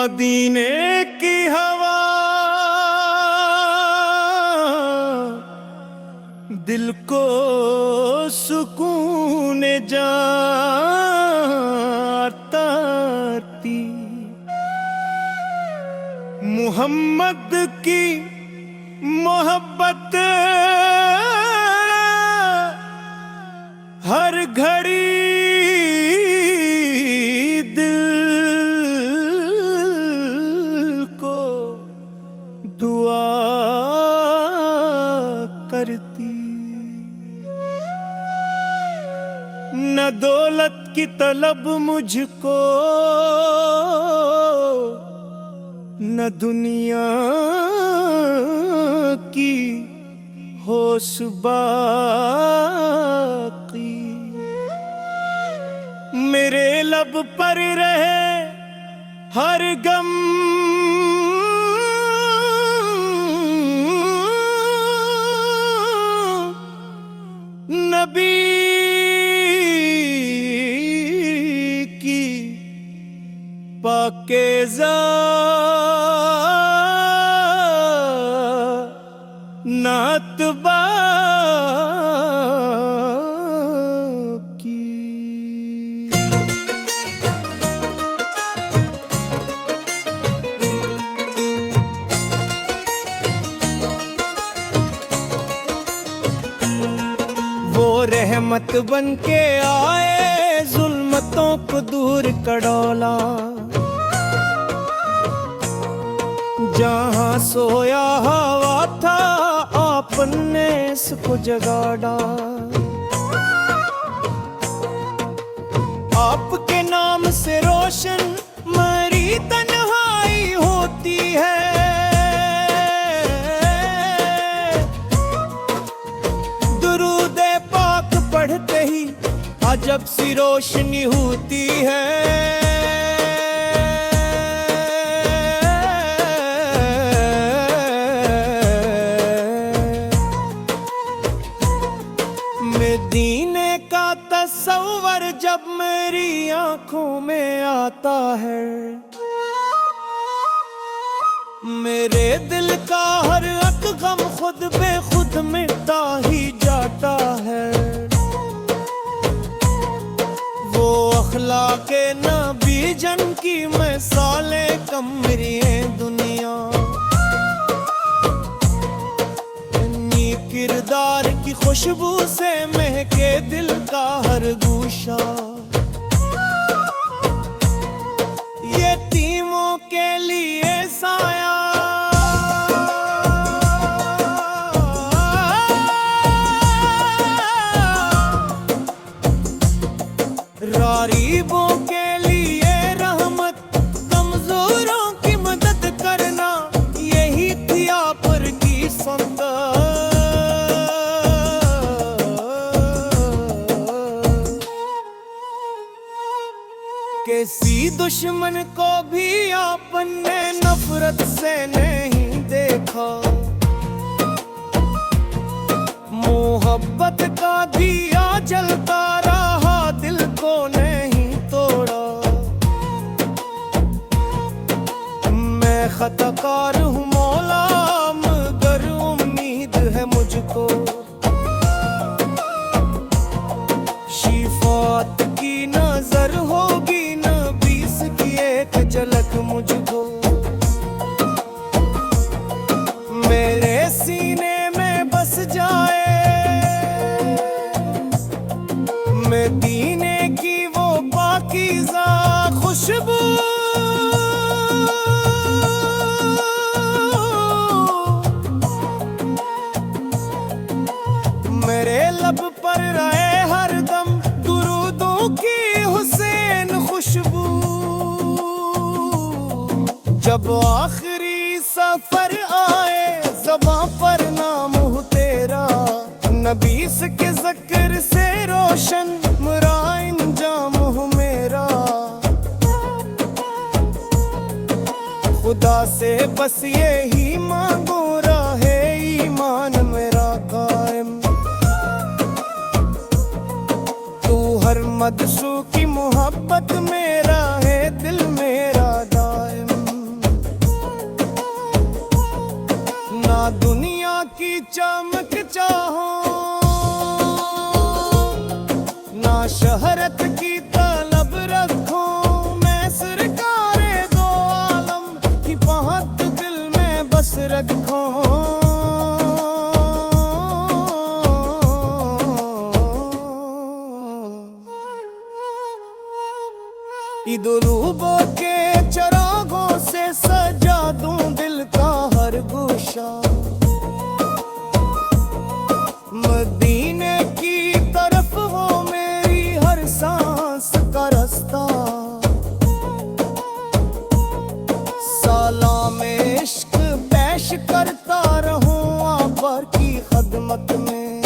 मदीने की हवा दिल को सुकून जाती, मुहम्मद की मोहब्बत हर घड़ी दिल को दुआ करती। न दौलत की तलब मुझको, न दुनिया की होश बाकी। मेरे लब पर रहे हर गम, नबी की पाकीज़ा नात बाकी। वो रहमत बन के आए, जुल्मतों को दूर कड़ौला। जहाँ सोया हवा था आपने इसको जगाड़ा। आपके नाम से रोशन मरी तन्हाई होती है। दुरूदे पाक पढ़ते ही अजब सी रोशनी होती है। मदीने का तस्वर जब मेरी आंखों में आता है, मेरे दिल का हर एक गम खुद बेखुद मिटता ही जाता है। वो अखलाके नबी जन की मिसाले कम मेरी दुनिया। किरदार की खुशबू से महके दिल का हर गूशा। यतीमों के लिए साया, गरीबों के लिए रहमत, कमजोरों की मदद करना, यही थी आप की सुंदर। किसी दुश्मन को भी आपने नफरत से नहीं देखा। मोहब्बत का दिया जलता रहा, दिल को नहीं तोड़ा। मैं खताकार हूँ मौला, मगर उम्मीद है मुझको। शिफात की नजर होगी एक झलक मुझको। मेरे सीने में बस जाए मदीने की वो पाकीज़ा खुशबू। मेरे लब पर रहे हरदम दुरूदों की हुसैन खुशबू। जब आखिरी सफर आए ज़बां पर नाम हो तेरा, नबीस के ज़िक्र से रोशन मेरा इंजाम हो मेरा। खुदा से बस यही मांगो रहे ईमान मेरा कायम। तू हर मदसू की मोहब्बत मेरा है, दिल मेरा दायम। ना दुनिया की चमक चाहो, ना शहरत की तलब रखो, मैं सरकारे दो आलम की पहुंच दिल में बस रखो। ईद-उल-जुहा के चरागों से सजा दूं दिल का हर गोशा, मदीने की तरफ हो मेरी हर सांस का रास्ता। सालाम इश्क पेश करता रहूं आबर की खदमत में,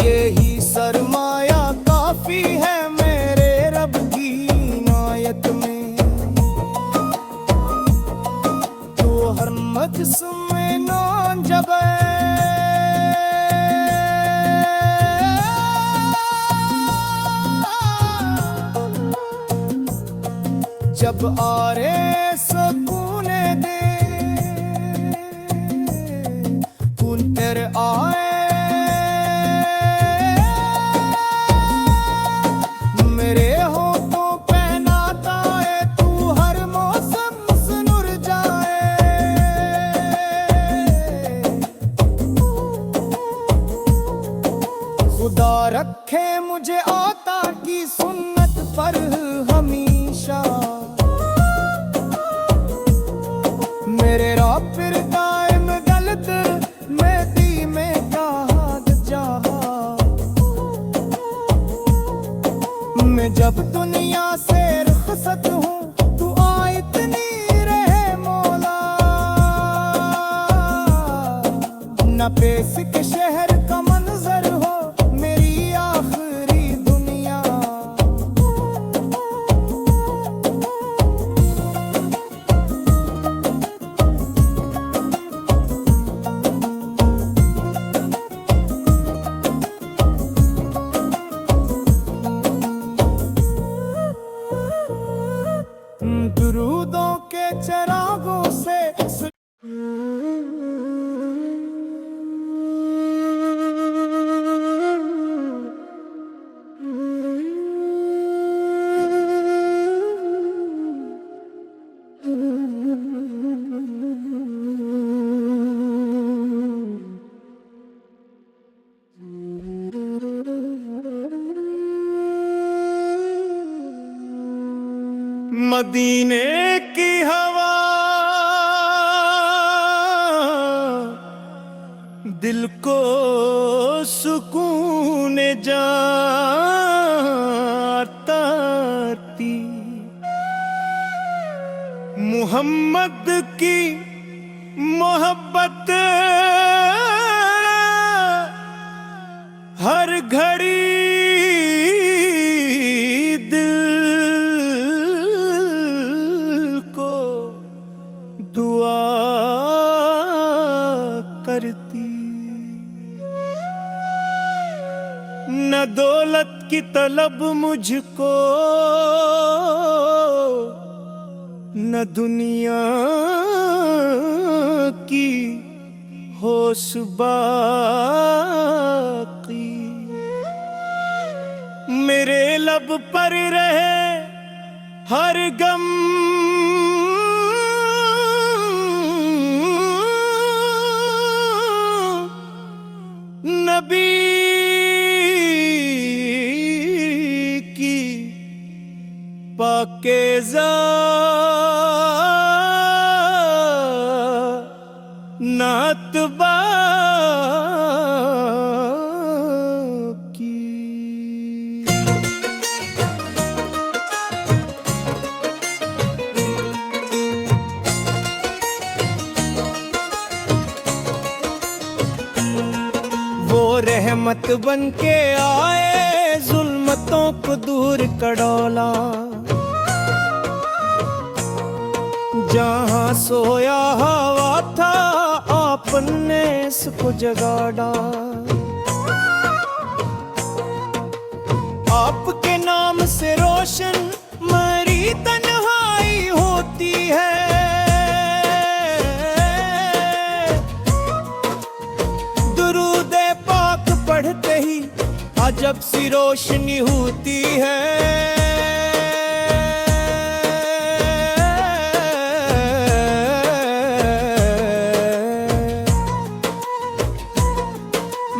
यही सरमाया काफी है मेरे रब की इनायत में। तो हर मजलिस में नान जब आरे सुकून दे कौन तेरे आए, मेरे होठों पे नाता है तू हर मौसम सुनुर जाए। खुदा रखे मुझे आता की सुन्नत पर हमेशा, मेरे रब फिर कायम गलत मेहदी में कहाद जहा। मैं जब दुनिया से रुखसत हूँ तू आ इतनी रहे मौला, न पेश के शहर का मंजर हो मेरी आखिरी दुनिया। दुरूदों के चरागों से मदीने की हवा दिल को सुकून जाती, मुहम्मद की मोहब्बत हर घड़ी दुआ करती। न दौलत की तलब मुझको, न दुनिया की होश बाकी, मेरे लब पर रहे हर गम नबी की पाकीज़ा नात बाकी। वो रहमत बन के आए जुल्मतों को दूर कड़ौला, जहाँ सोया हवा था आपने इसको जगाड़ा। आपके नाम से रोशन मरी तन्हाई होती है, अजब सी रोशनी होती है।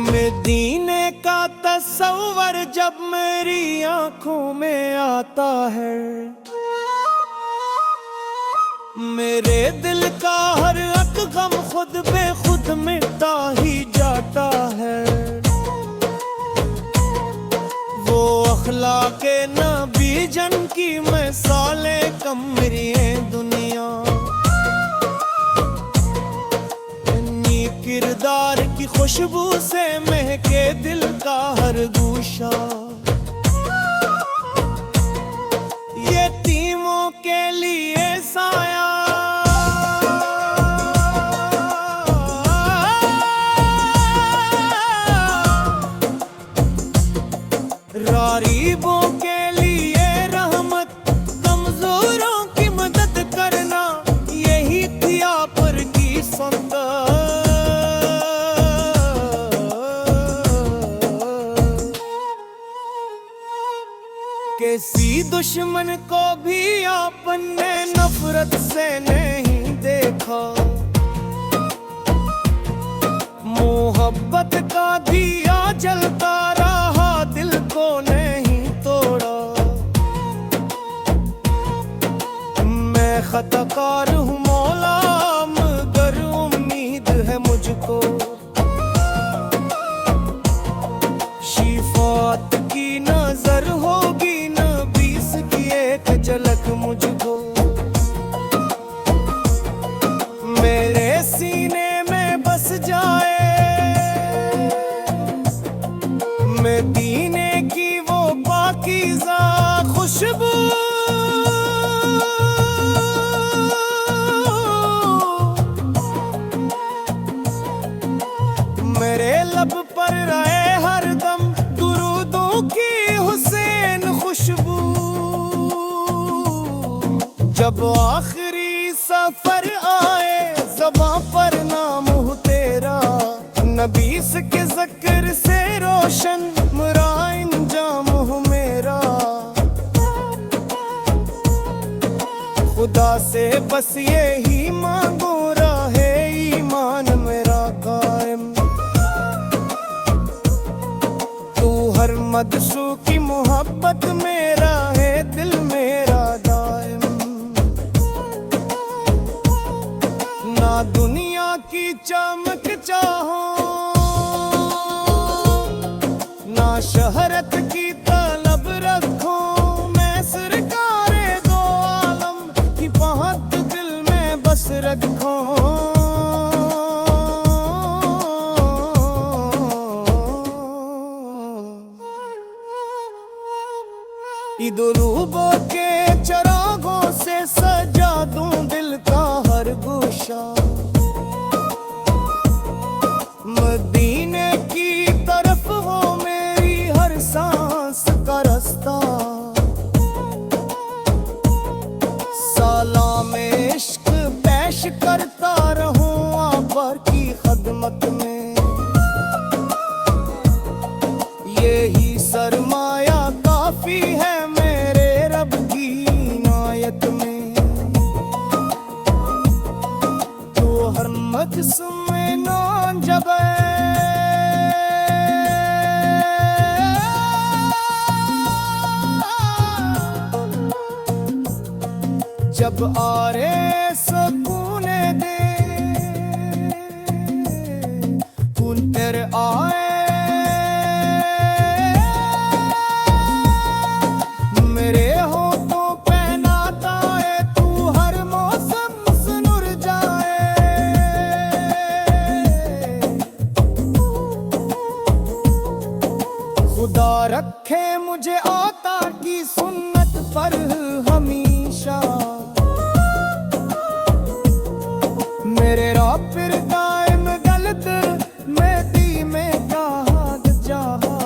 मदीने का तस्वर जब मेरी आंखों में आता है, मेरे दिल का हर एक गम खुद बेखुद मिटता ही जाता है। वो अखलाके नबी जन की मिसाले कम मेरी दुनिया, इन्हीं किरदार की खुशबू से महके दिल का हर गूशा। यतीमों के लिए साया, गरीबों के लिए रहमत, कमजोरों की मदद करना, यही थी आप की सुन्नत। किसी दुश्मन को भी आपने नफरत से नहीं देखा, मोहब्बत का दिया जलता रहा, दिल को नहीं तोड़ा। मैं खताकार हूँ मौला, मगर उम्मीद है मुझको शिफात की नजर होगी, नबीस की एक झलक मुझको। मेरे सीने में बस जाए मदीने की वो पाकीज़ा खुशबू, मेरे लब पर रहे हरदम दुरूदों की हुसैन खुशबू। जब आखिरी सफर आए ज़बां पर नाम हो तेरा, नबीस के ज़िक्र से रोशन मेरा इंजाम हो मेरा। खुदा से बस यही मांगो रहे ईमान मेरा कायम, तू हर मदसू की मोहब्बत मेरा है दिल मेरा दायम। ना दुनिया की चमक चाहो, ना शहरत की तलब रखो, मैं सरकारे दो आलम की पहुंच दिल में बस रखो। ईदुरूबों के चरागों से सजा दूं दिल का हर गोशा, मदीने की तरफ हो मेरी हर सांस का रास्ता। सालाम इश्क पेश करता रहूं आबर की खदमत में, यही सरमाया काफी है मेरे रब की इनायत में। तो हर मजसम में नौन जब आरे सुकून दे, कौन तेरे आए मेरे होठों पे नाता है, तू हर मौसम सुनुर जाए। खुदा रखे मुझे आता की सुन्नत पर हमेशा, मेरे रब फिर कायम गलत मेदी में कहा जहा।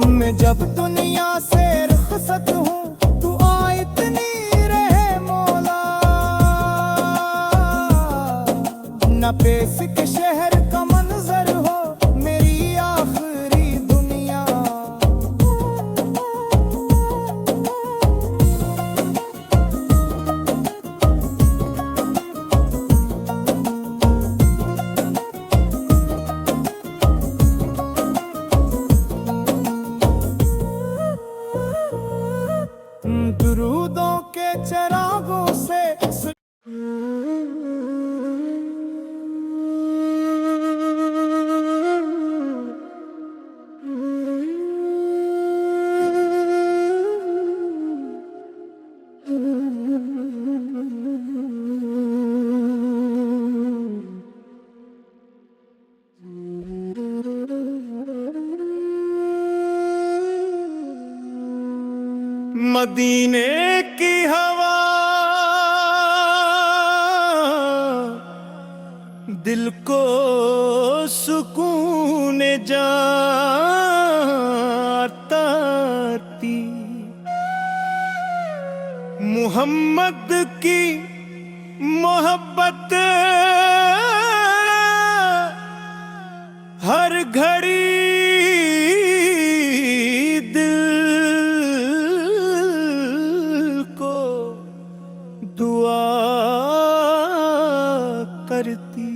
मैं जब दुनिया से रुखसत हूँ तू आ इतनी रहे मौला, न पेश के शहर का मंजर हो मेरी मदीने की हवा दिल को सुकून जाती, मोहम्मद की मोहब्बत हर घड़ी दिल को दुआ करती।